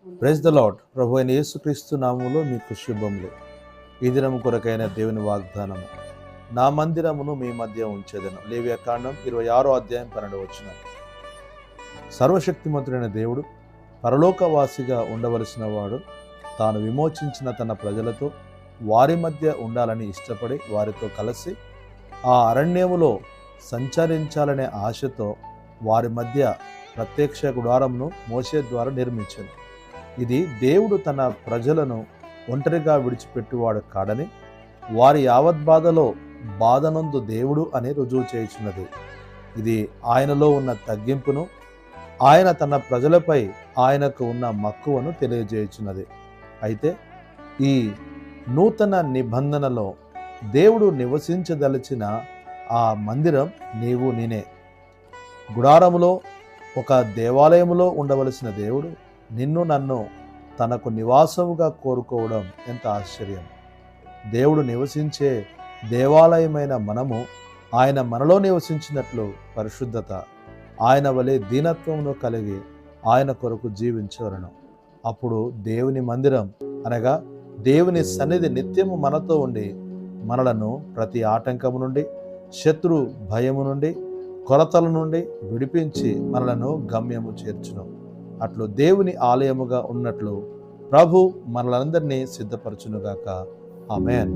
Praise the lord. ప్రభు అయిన యేసుక్రీస్తు నామములో మీకు శుభములు. ఈ దినము కొరకైన దేవుని వాగ్దానము, నా మందిరమును మీ మధ్య ఉంచేదను. లేవియాకాండం 26వ అధ్యాయం 12వ వచనం. సర్వశక్తిమంతుడైన దేవుడు పరలోకవాసిగా ఉండవలసిన వాడు తాను విమోచించిన తన ప్రజలతో వారి మధ్య ఉండాలని ఇష్టపడి వారితో కలిసి ఆ అరణ్యములో సంచరించాలనే ఆశతో వారి మధ్య ప్రత్యక్ష గుడారమును మోషే ద్వారా నిర్మించాను. ఇది దేవుడు తన ప్రజలను ఒంటరిగా విడిచిపెట్టువాడు కాడని, వారి యావద్బాధలో బాధనందు దేవుడు అని రుజువు చేయుచున్నది. ఇది ఆయనలో ఉన్న తగ్గింపును, ఆయన తన ప్రజలపై ఆయనకు ఉన్న మక్కువను తెలియజేయుచున్నది. అయితే ఈ నూతన నిబంధనలో దేవుడు నివసించదలిచిన ఆ మందిరం నీవు నేనే. గుడారములో, ఒక దేవాలయములో ఉండవలసిన దేవుడు నిన్ను నన్ను తనకు నివాసముగా కోరుకోవడం ఎంత ఆశ్చర్యం. దేవుడు నివసించే దేవాలయమైన మనము ఆయన మనలో నివసించినట్లు పరిశుద్ధత, ఆయన వలె దీనత్వమును కలిగి ఆయన కొరకు జీవించవలను. అప్పుడు దేవుని మందిరం అనగా దేవుని సన్నిధి నిత్యము మనతో ఉండి మనలను ప్రతి ఆటంకము నుండి, శత్రు భయము నుండి, కొరతల నుండి విడిపించి మనలను గమ్యము చేర్చును. అట్లు దేవుని ఆలయముగా ఉన్నట్లు ప్రభు మనలందరినీ సిద్ధపరచునుగాక. ఆమేన్.